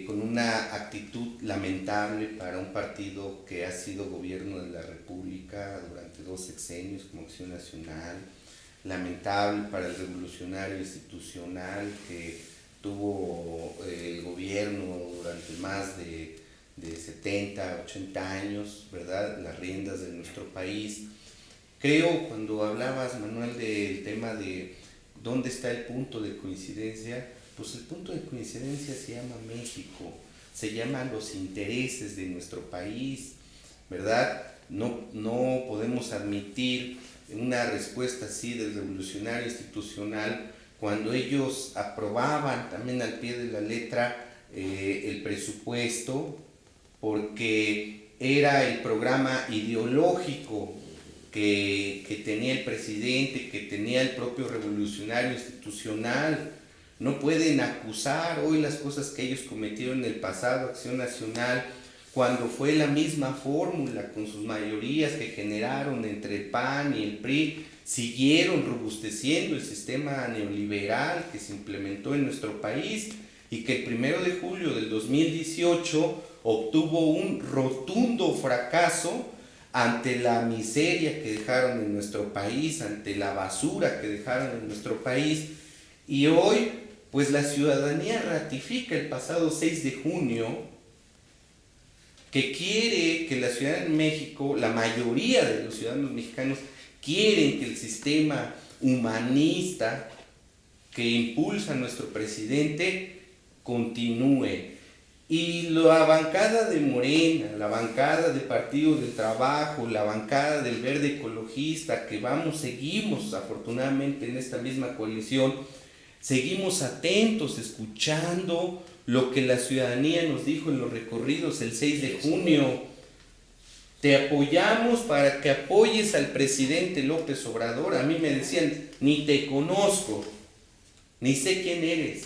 Speaker 4: con una actitud lamentable para un partido que ha sido gobierno de la República durante 2 sexenios como Acción Nacional, lamentable para el Revolucionario Institucional que tuvo el gobierno durante más de 70, 80 años, ¿verdad?, las riendas de nuestro país. Creo, cuando hablabas, Manuel, del tema de dónde está el punto de coincidencia, pues el punto de coincidencia se llama México, se llama los intereses de nuestro país, ¿verdad? No podemos admitir una respuesta así del Revolucionario Institucional cuando ellos aprobaban también al pie de la letra el presupuesto, porque era el programa ideológico que tenía el presidente, que tenía el propio Revolucionario Institucional. No pueden acusar hoy las cosas que ellos cometieron en el pasado, Acción Nacional, cuando fue la misma fórmula con sus mayorías que generaron entre el PAN y el PRI, siguieron robusteciendo el sistema neoliberal que se implementó en nuestro país y que el 1 de julio del 2018 obtuvo un rotundo fracaso ante la miseria que dejaron en nuestro país, ante la basura que dejaron en nuestro país. Y hoy, pues la ciudadanía ratifica el pasado 6 de junio que quiere que la Ciudad de México, la mayoría de los ciudadanos mexicanos, quieren que el sistema humanista que impulsa nuestro presidente continúe. Y la bancada de Morena, la bancada del Partido del Trabajo, la bancada del Verde Ecologista, que seguimos afortunadamente en esta misma coalición, seguimos atentos, escuchando lo que la ciudadanía nos dijo en los recorridos el 6 de junio. Te apoyamos para que apoyes al presidente López Obrador. A mí me decían, ni te conozco, ni sé quién eres,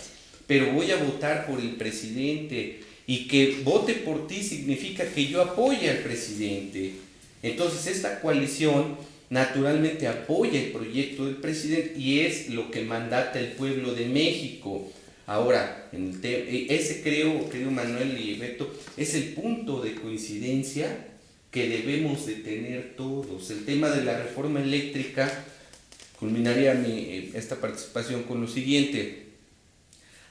Speaker 4: pero voy a votar por el presidente. Y que vote por ti significa que yo apoye al presidente. Entonces esta coalición naturalmente apoya el proyecto del presidente y es lo que mandata el pueblo de México. Ahora, ese creo, querido Manuel y Beto, es el punto de coincidencia que debemos de tener todos. El tema de la reforma eléctrica, culminaría esta participación con lo siguiente: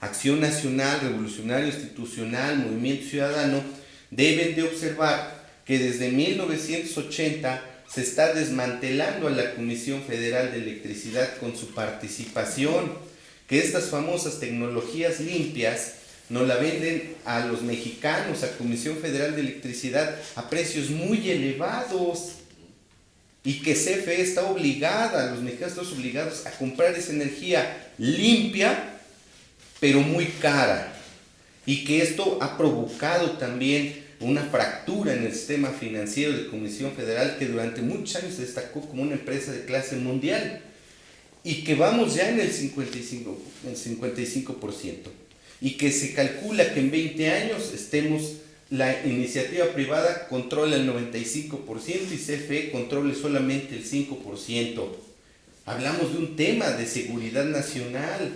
Speaker 4: Acción Nacional, Revolucionario Institucional, Movimiento Ciudadano, deben de observar que desde 1980 se está desmantelando a la Comisión Federal de Electricidad con su participación, que estas famosas tecnologías limpias nos la venden a los mexicanos, a Comisión Federal de Electricidad, a precios muy elevados, y que CFE está obligada, los mexicanos estamos obligados a comprar esa energía limpia, pero muy cara, y que esto ha provocado también una fractura en el sistema financiero de Comisión Federal, que durante muchos años se destacó como una empresa de clase mundial, y que vamos ya en el 55%, y que se calcula que en 20 años la iniciativa privada controla el 95% y CFE controle solamente el 5%. Hablamos de un tema de seguridad nacional.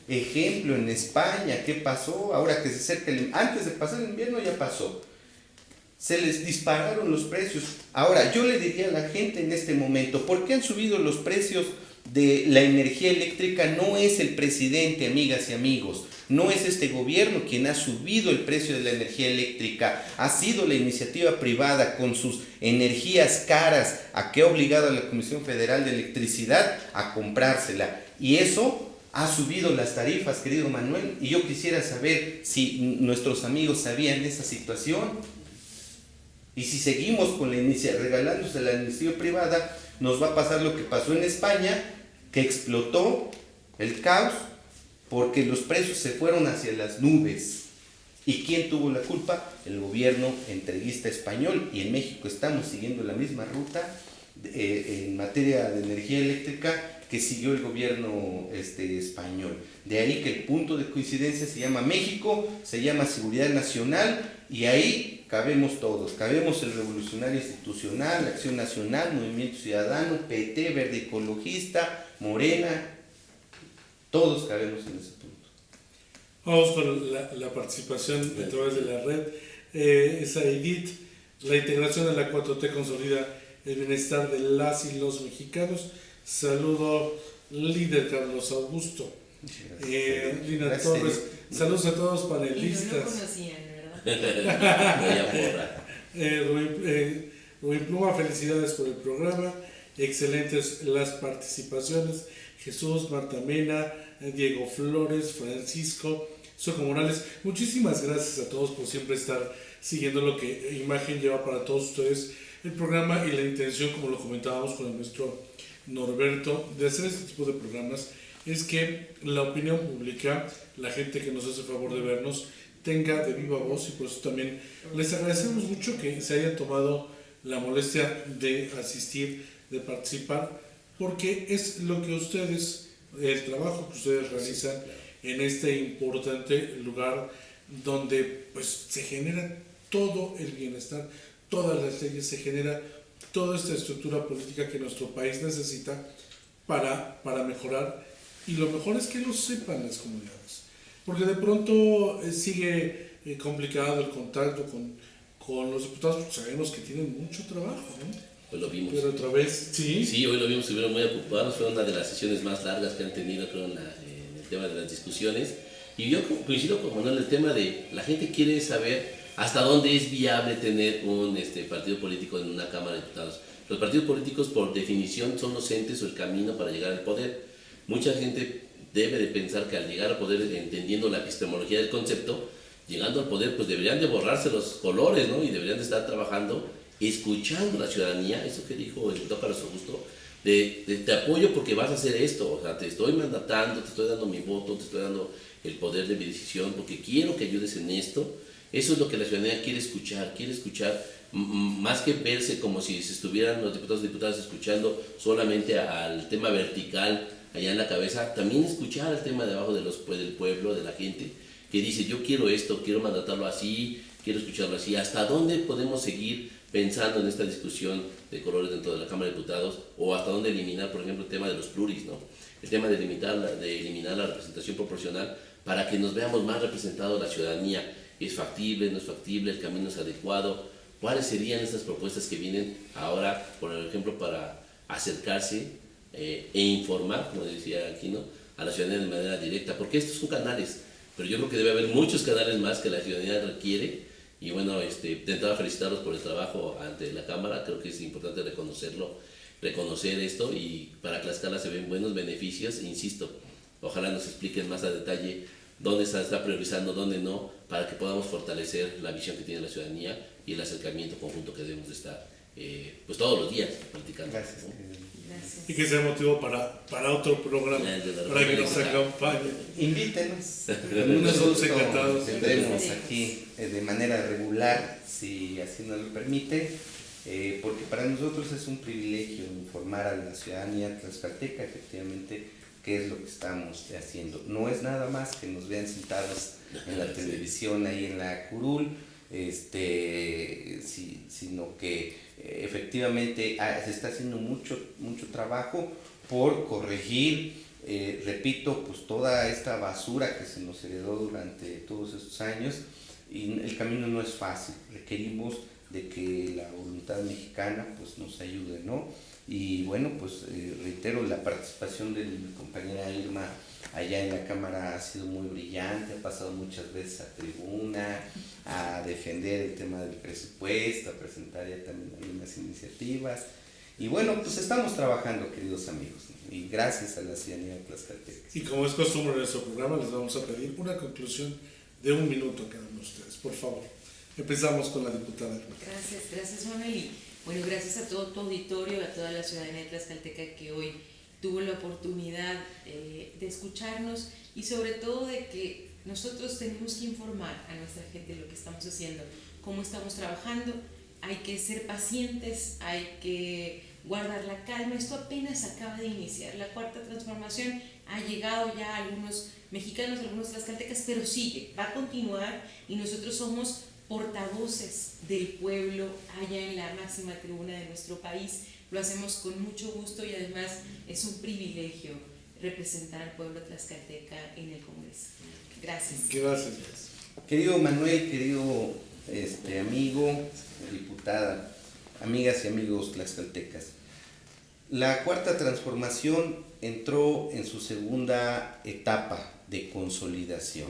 Speaker 4: Ejemplo, en España, ¿qué pasó? Ahora que se acerca antes de pasar el invierno ya pasó. Se les dispararon los precios. Ahora, yo le diría a la gente en este momento, ¿por qué han subido los precios de la energía eléctrica? No es el presidente, amigas y amigos, no es este gobierno quien ha subido el precio de la energía eléctrica, ha sido la iniciativa privada con sus energías caras a que ha obligado a la Comisión Federal de Electricidad a comprársela, y eso ha subido las tarifas, querido Manuel, y yo quisiera saber si nuestros amigos sabían de esa situación. Y si seguimos con regalándose la iniciativa privada, nos va a pasar lo que pasó en España, que explotó el caos porque los precios se fueron hacia las nubes. ¿Y quién tuvo la culpa? El gobierno entreguista español, y en México estamos siguiendo la misma ruta en materia de energía eléctrica que siguió el gobierno español. De ahí que el punto de coincidencia se llama México, se llama Seguridad Nacional, y ahí cabemos todos, cabemos el Revolucionario Institucional, Acción Nacional, Movimiento Ciudadano, PT, Verde Ecologista, Morena, todos cabemos en ese punto.
Speaker 2: Vamos con la participación a través de la red. Edith, la integración de la 4T consolida el bienestar de las y los mexicanos. Saludo, líder Carlos Augusto. Lina Torres, saludos a todos panelistas.
Speaker 3: No lo conocían, ¿verdad?
Speaker 2: Rubén Pluma, felicidades por el programa, excelentes las participaciones. Jesús, Marta Mena, Diego Flores, Francisco, Soco Morales, muchísimas gracias a todos por siempre estar siguiendo lo que Imagen lleva para todos ustedes, el programa y la intención, como lo comentábamos con el maestro Norberto, de hacer este tipo de programas es que la opinión pública, la gente que nos hace favor de vernos, tenga de viva voz, y por eso también les agradecemos mucho que se hayan tomado la molestia de asistir, de participar, porque es lo que ustedes, el trabajo que ustedes realizan en este importante lugar donde pues se generan todo el bienestar, todas las leyes, se genera toda esta estructura política que nuestro país necesita para mejorar, y lo mejor es que lo sepan las comunidades, porque de pronto sigue complicado el contacto con los diputados, porque sabemos que tienen mucho trabajo, ¿no?
Speaker 5: Hoy lo vimos.
Speaker 2: Pero otra vez, sí.
Speaker 5: Sí, hoy lo vimos, estuvieron muy ocupados, fue una de las sesiones más largas que han tenido, creo, en el tema de las discusiones. Y yo coincido con Manuel, el tema de la gente quiere saber hasta dónde es viable tener un partido político en una Cámara de Diputados. Los partidos políticos, por definición, son los entes o el camino para llegar al poder. Mucha gente debe de pensar que al llegar al poder, entendiendo la epistemología del concepto, llegando al poder, pues deberían de borrarse los colores, ¿no? Y deberían de estar trabajando, escuchando a la ciudadanía, eso que dijo el doctor Carlos Augusto, te apoyo porque vas a hacer esto, o sea, te estoy mandatando, te estoy dando mi voto, te estoy dando el poder de mi decisión, porque quiero que ayudes en esto. Eso es lo que la ciudadanía quiere escuchar más que verse como si se estuvieran los diputados y diputadas escuchando solamente al tema vertical allá en la cabeza, también escuchar el tema de abajo del pueblo, de la gente, que dice, yo quiero esto, quiero mandatarlo así, quiero escucharlo así. ¿Hasta dónde podemos seguir pensando en esta discusión de colores dentro de la Cámara de Diputados? O hasta dónde eliminar, por ejemplo, el tema de los pluris, ¿no? El tema de eliminar la representación proporcional para que nos veamos más representados la ciudadanía. ¿Es factible, no es factible? ¿El camino es adecuado? ¿Cuáles serían estas propuestas que vienen ahora, por ejemplo, para acercarse e informar, como decía Aquino, a la ciudadanía de manera directa? Porque estos son canales, pero yo creo que debe haber muchos canales más que la ciudadanía requiere. Y bueno, intentaba felicitarlos por el trabajo ante la Cámara. Creo que es importante reconocer esto, y para Tlaxcala se ven buenos beneficios. Insisto, ojalá nos expliquen más a detalle dónde se está priorizando, dónde no, para que podamos fortalecer la visión que tiene la ciudadanía y el acercamiento conjunto que debemos de estar pues todos los días platicando.
Speaker 4: Gracias.
Speaker 5: ¿No?
Speaker 3: Gracias.
Speaker 2: Y que sea motivo para otro programa, para que nos acompañen.
Speaker 4: Invítenos.
Speaker 2: Nosotros encantados.
Speaker 4: Tendremos aquí de manera regular, si así nos lo permite, porque para nosotros es un privilegio informar a la ciudadanía tlaxcalteca, efectivamente, qué es lo que estamos haciendo. No es nada más que nos vean sentados en la televisión, ahí en la curul, sino que efectivamente se está haciendo mucho trabajo por corregir, repito, pues toda esta basura que se nos heredó durante todos estos años, y el camino no es fácil. Requerimos de que la voluntad mexicana pues nos ayude, ¿no? Y bueno, pues reitero, la participación de mi compañera Irma allá en la Cámara ha sido muy brillante, ha pasado muchas veces a tribuna, a defender el tema del presupuesto, a presentar ya también algunas iniciativas. Y bueno, pues estamos trabajando, queridos amigos, ¿no? Y gracias a la ciudadanía de tlaxcalteca.
Speaker 2: Y como es costumbre en nuestro programa, les vamos a pedir una conclusión de 1 minuto a cada uno de ustedes, por favor. Empezamos con la diputada.
Speaker 3: Gracias Manuel. Y bueno, gracias a todo tu auditorio, a toda la ciudadanía de Tlaxcalteca que hoy tuvo la oportunidad de escucharnos, y sobre todo de que nosotros tenemos que informar a nuestra gente lo que estamos haciendo, cómo estamos trabajando. Hay que ser pacientes, hay que guardar la calma. Esto apenas acaba de iniciar. La cuarta transformación ha llegado ya a algunos mexicanos, a algunos tlaxcaltecas, pero sigue, va a continuar, y nosotros somos portavoces del pueblo allá en la máxima tribuna de nuestro país. Lo hacemos con mucho gusto, y además es un privilegio representar al pueblo tlaxcalteca en el Congreso. Gracias.
Speaker 2: Gracias.
Speaker 4: Querido Manuel, querido amigo, diputada, amigas y amigos tlaxcaltecas, la cuarta transformación entró en su segunda etapa de consolidación.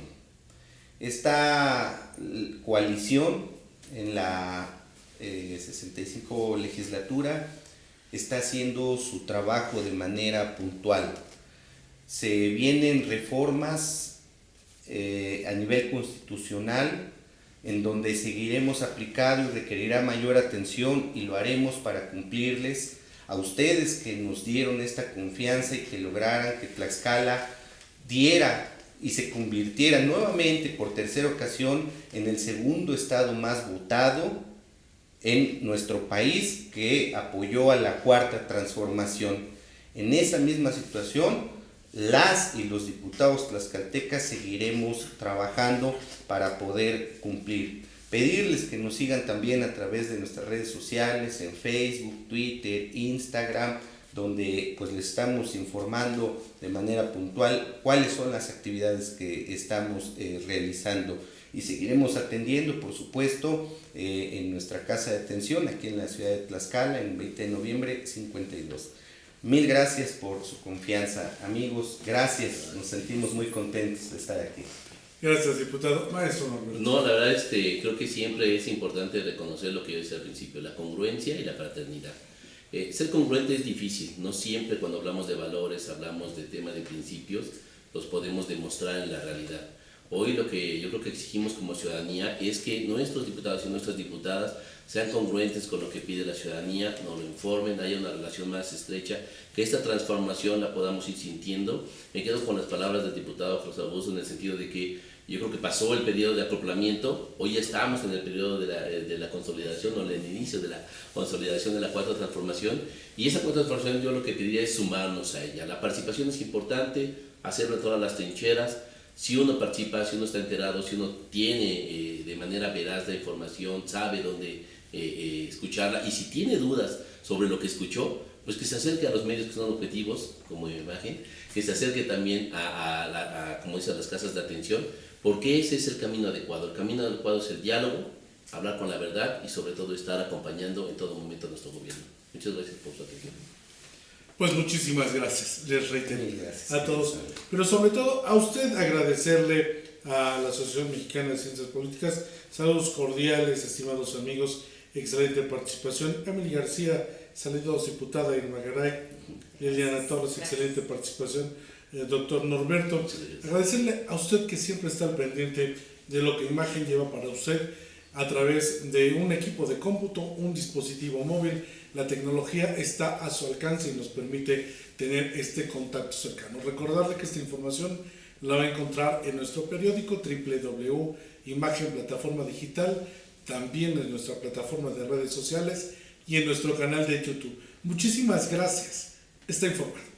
Speaker 4: Esta coalición en la 65 legislatura está haciendo su trabajo de manera puntual. Se vienen reformas a nivel constitucional, en donde seguiremos aplicando y requerirá mayor atención, y lo haremos para cumplirles a ustedes que nos dieron esta confianza y que lograran que Tlaxcala diera y se convirtiera nuevamente por tercera ocasión en el segundo estado más votado en nuestro país, que apoyó a la cuarta transformación. En esa misma situación, las y los diputados tlaxcaltecas seguiremos trabajando para poder cumplir. Pedirles que nos sigan también a través de nuestras redes sociales, en Facebook, Twitter, Instagram, donde pues les estamos informando de manera puntual cuáles son las actividades que estamos realizando, y seguiremos atendiendo, por supuesto, en nuestra casa de atención aquí en la ciudad de Tlaxcala, en 20 de noviembre 52. Mil gracias por su confianza, amigos, gracias, nos sentimos muy contentos de estar aquí.
Speaker 2: Gracias, diputado. Maestro Norberto.
Speaker 5: No, la verdad, creo que siempre es importante reconocer lo que yo decía al principio, la congruencia y la fraternidad. Ser congruente es difícil, no siempre cuando hablamos de valores, hablamos de temas de principios, los podemos demostrar en la realidad. Hoy lo que yo creo que exigimos como ciudadanía es que nuestros diputados y nuestras diputadas sean congruentes con lo que pide la ciudadanía, nos lo informen, haya una relación más estrecha, que esta transformación la podamos ir sintiendo. Me quedo con las palabras del diputado José Augusto en el sentido de que yo creo que pasó el periodo de acoplamiento, hoy ya estamos en el periodo de la consolidación o en el inicio de la consolidación de la cuarta transformación, y esa cuarta transformación yo lo que pediría es sumarnos a ella. La participación es importante, hacerlo en todas las trincheras. Si uno participa, si uno está enterado, si uno tiene de manera veraz la información, sabe dónde escucharla, y si tiene dudas sobre lo que escuchó, pues que se acerque a los medios que son objetivos, como mi imagen, que se acerque también como dicen, a las casas de atención, porque ese es el camino adecuado. El camino adecuado es el diálogo, hablar con la verdad y sobre todo estar acompañando en todo momento a nuestro gobierno. Muchas gracias por su atención.
Speaker 2: Pues muchísimas gracias, les reitero
Speaker 4: Gracias
Speaker 2: a todos, pero sobre todo a usted agradecerle a la Asociación Mexicana de Ciencias Políticas. Saludos cordiales, estimados amigos, excelente participación. Emily García, saludos, diputada Irma Garay. Liliana Torres, excelente participación. Doctor Norberto, agradecerle a usted que siempre está al pendiente de lo que Imagen lleva para usted a través de un equipo de cómputo, un dispositivo móvil. La tecnología está a su alcance y nos permite tener este contacto cercano. Recordarle que esta información la va a encontrar en nuestro periódico www.imagen plataforma digital, también en nuestra plataforma de redes sociales y en nuestro canal de YouTube. Muchísimas gracias. Está informado.